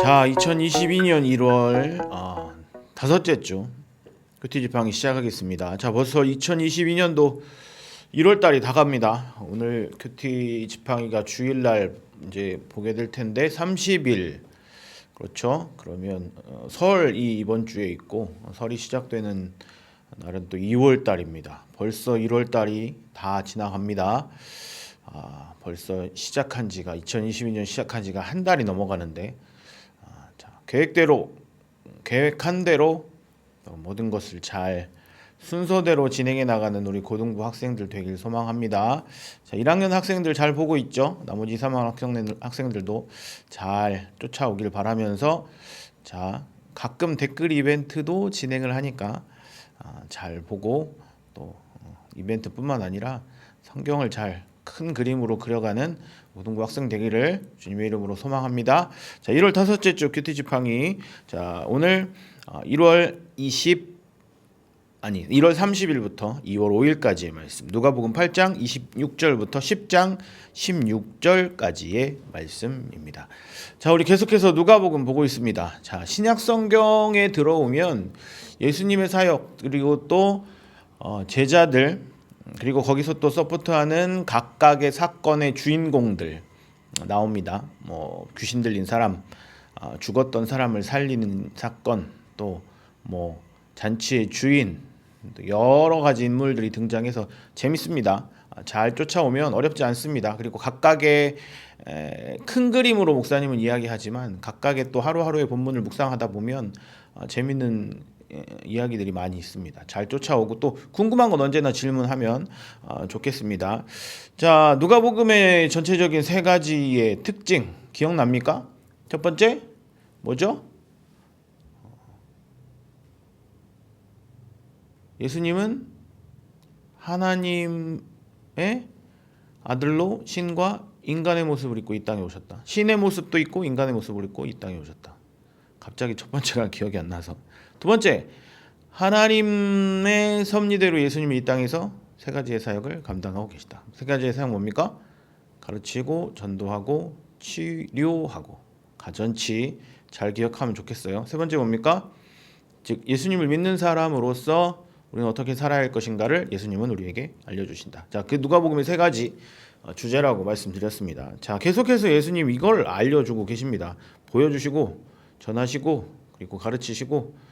자, 2022년 1월 다섯째 주 큐티 지팡이 시작하겠습니다. 자, 벌써 2022년도 1월 달이 다 갑니다. 오늘 큐티 지팡이가 주일날 이제 보게 될 텐데 30일 그렇죠? 그러면 설이 이번 주에 있고 설이 시작되는 날은 또 2월 달입니다. 벌써 1월 달이 다 지나갑니다. 벌써 시작한 지가 2022년 시작한 지가 한 달이 넘어가는데 계획한 대로 모든 것을 잘 순서대로 진행해 나가는 우리 고등부 학생들 되길 소망합니다. 자, 1학년 학생들 잘 보고 있죠? 나머지 3학년 학생들도 잘 쫓아오길 바라면서 자, 가끔 댓글 이벤트도 진행을 하니까 잘 보고 또 이벤트뿐만 아니라 성경을 잘 큰 그림으로 그려가는 고등부 학생 되기를 주님의 이름으로 소망합니다. 자, 1월 다섯째 주 큐티 지팡이. 자, 오늘 1월 30일부터 2월 5일까지의 말씀. 누가복음 8장 26절부터 10장 16절까지의 말씀입니다. 자, 우리 계속해서 누가복음 보고 있습니다. 자, 신약 성경에 들어오면 예수님의 사역 그리고 또 제자들 그리고 거기서 또 서포트하는 각각의 사건의 주인공들 나옵니다. 뭐 귀신 들린 사람, 죽었던 사람을 살리는 사건, 또 뭐 잔치의 주인, 여러 가지 인물들이 등장해서 재밌습니다. 잘 쫓아오면 어렵지 않습니다. 그리고 각각의 큰 그림으로 목사님은 이야기하지만 각각의 또 하루하루의 본문을 묵상하다 보면 재밌는 이야기들이 많이 있습니다. 잘 쫓아오고 또 궁금한 건 언제나 질문하면 좋겠습니다. 자, 누가복음의 전체적인 세 가지의 특징 기억납니까? 첫 번째 뭐죠? 예수님은 하나님의 아들로 신과 인간의 모습을 입고 이 땅에 오셨다. 신의 모습도 있고 인간의 모습을 입고 이 땅에 오셨다. 갑자기 첫 번째가 기억이 안 나서. 두 번째, 하나님의 섭리대로 예수님이 이 땅에서 세 가지의 사역을 감당하고 계시다. 세 가지의 사역 뭡니까? 가르치고 전도하고 치료하고. 가전치 잘 기억하면 좋겠어요. 세 번째 뭡니까? 즉 예수님을 믿는 사람으로서 우리는 어떻게 살아야 할 것인가를 예수님은 우리에게 알려주신다. 자, 그 누가복음의 세 가지 주제라고 말씀드렸습니다. 자, 계속해서 예수님 이걸 알려주고 계십니다. 보여주시고 전하시고 그리고 가르치시고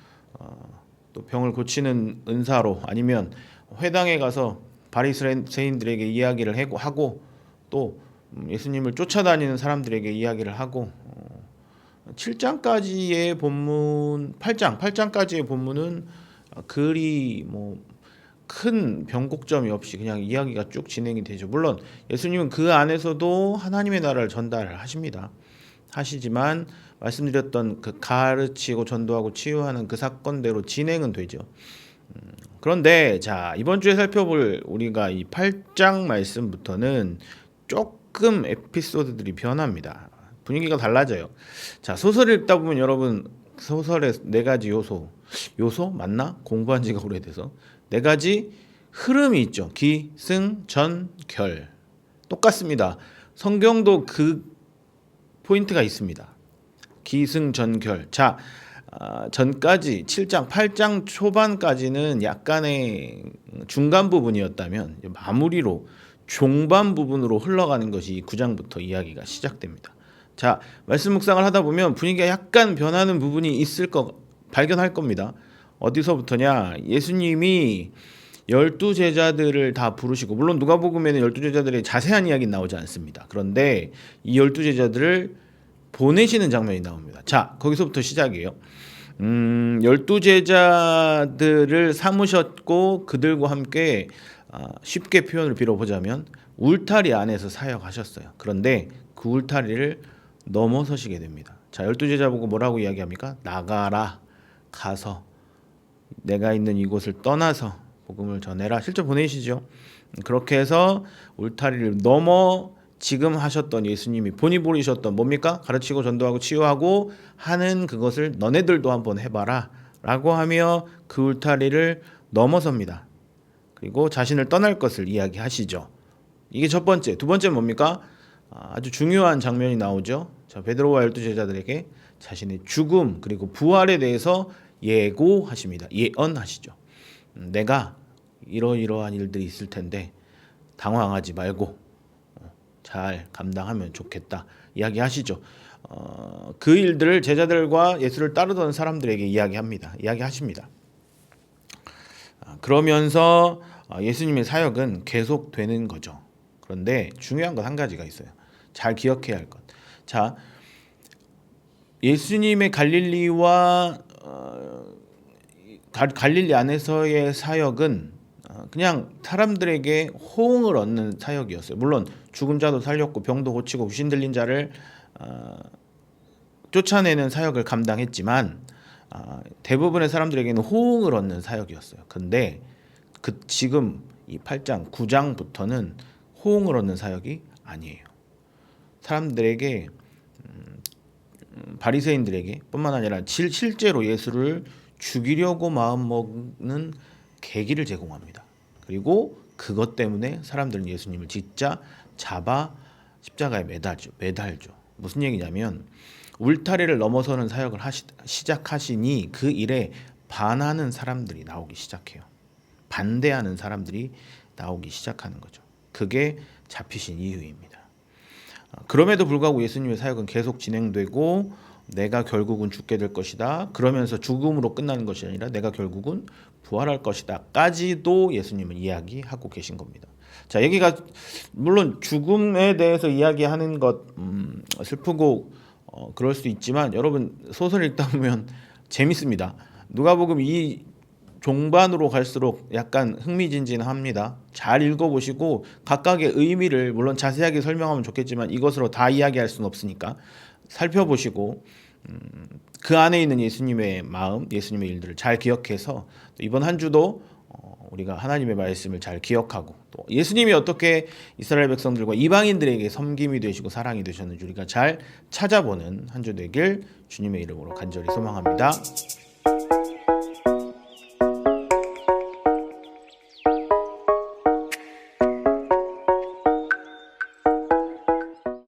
또 병을 고치는 은사로 아니면 회당에 가서 바리새인들에게 이야기를 하고 또 예수님을 쫓아다니는 사람들에게 이야기를 하고 7장까지의 본문 8장까지의 본문은 그리 뭐 큰 변곡점이 없이 그냥 이야기가 쭉 진행이 되죠. 물론 예수님은 그 안에서도 하나님의 나라를 전달을 하시지만 말씀드렸던 그 가르치고 전도하고 치유하는 그 사건대로 진행은 되죠. 그런데 자, 이번 주에 살펴볼 우리가 이 8장 말씀부터는 조금 에피소드들이 변합니다. 분위기가 달라져요. 자, 소설을 읽다 보면 여러분 소설의 네 가지 요소 맞나? 공부한 지가 오래돼서 네 가지 흐름이 있죠. 기, 승, 전, 결. 똑같습니다. 성경도 그 포인트가 있습니다. 기승전결. 자, 전까지 7장, 8장 초반까지는 약간의 중간 부분이었다면 마무리로 종반 부분으로 흘러가는 것이 9장부터 이야기가 시작됩니다. 자, 말씀 묵상을 하다 보면 분위기가 약간 변하는 부분이 발견할 겁니다. 어디서부터냐? 예수님이 12제자들을 다 부르시고 물론 누가복음에는 12제자들의 자세한 이야기는 나오지 않습니다. 그런데 이 12제자들을 보내시는 장면이 나옵니다. 자, 거기서부터 시작이에요. 12제자들을 삼으셨고 그들과 함께 쉽게 표현을 빌어보자면 울타리 안에서 사역하셨어요. 그런데 그 울타리를 넘어서시게 됩니다. 자, 12제자 보고 뭐라고 이야기합니까? 나가라, 가서 내가 있는 이곳을 떠나서 복음을 전해라. 실제 보내시죠. 그렇게 해서 울타리를 넘어 지금 하셨던 예수님이 본이 보이셨던 뭡니까? 가르치고 전도하고 치유하고 하는 그것을 너네들도 한번 해봐라 라고 하며 그 울타리를 넘어섭니다. 그리고 자신을 떠날 것을 이야기하시죠. 이게 첫 번째. 두 번째는 뭡니까? 아주 중요한 장면이 나오죠. 자, 베드로와 12 제자들에게 자신의 죽음 그리고 부활에 대해서 예고하십니다. 예언하시죠. 내가 이러이러한 일들이 있을 텐데 당황하지 말고 잘 감당하면 좋겠다 이야기하시죠. 그 일들을 제자들과 예수를 따르던 사람들에게 이야기하십니다. 그러면서 예수님의 사역은 계속되는 거죠. 그런데 중요한 건 한 가지가 있어요. 잘 기억해야 할 것. 자, 예수님의 갈릴리와 갈릴리 안에서의 사역은 그냥 사람들에게 호응을 얻는 사역이었어요. 물론 죽은 자도 살렸고 병도 고치고 귀신 들린 자를 쫓아내는 사역을 감당했지만 대부분의 사람들에게는 호응을 얻는 사역이었어요. 근데 지금 이 8장, 9장부터는 호응을 얻는 사역이 아니에요. 사람들에게 바리새인들에게 뿐만 아니라 실제로 예수를 죽이려고 마음먹는 계기를 제공합니다. 그리고 그것 때문에 사람들은 예수님을 진짜 잡아 십자가에 매달죠. 무슨 얘기냐면 울타리를 넘어서는 사역을 시작하시니 그 일에 반하는 사람들이 나오기 시작해요. 반대하는 사람들이 나오기 시작하는 거죠. 그게 잡히신 이유입니다. 그럼에도 불구하고 예수님의 사역은 계속 진행되고 내가 결국은 죽게 될 것이다. 그러면서 죽음으로 끝나는 것이 아니라 내가 결국은 부활할 것이다. 까지도 예수님은 이야기하고 계신 겁니다. 자, 얘기가 물론 죽음에 대해서 이야기하는 것 슬프고 그럴 수 있지만 여러분 소설 읽다 보면 재밌습니다. 누가복음 이 종반으로 갈수록 약간 흥미진진합니다. 잘 읽어보시고 각각의 의미를 물론 자세하게 설명하면 좋겠지만 이것으로 다 이야기할 수는 없으니까 살펴보시고 그 안에 있는 예수님의 마음, 예수님의 일들을 잘 기억해서 이번 한 주도 우리가 하나님의 말씀을 잘 기억하고 또 예수님이 어떻게 이스라엘 백성들과 이방인들에게 섬김이 되시고 사랑이 되셨는지 우리가 잘 찾아보는 한 주 되길 주님의 이름으로 간절히 소망합니다.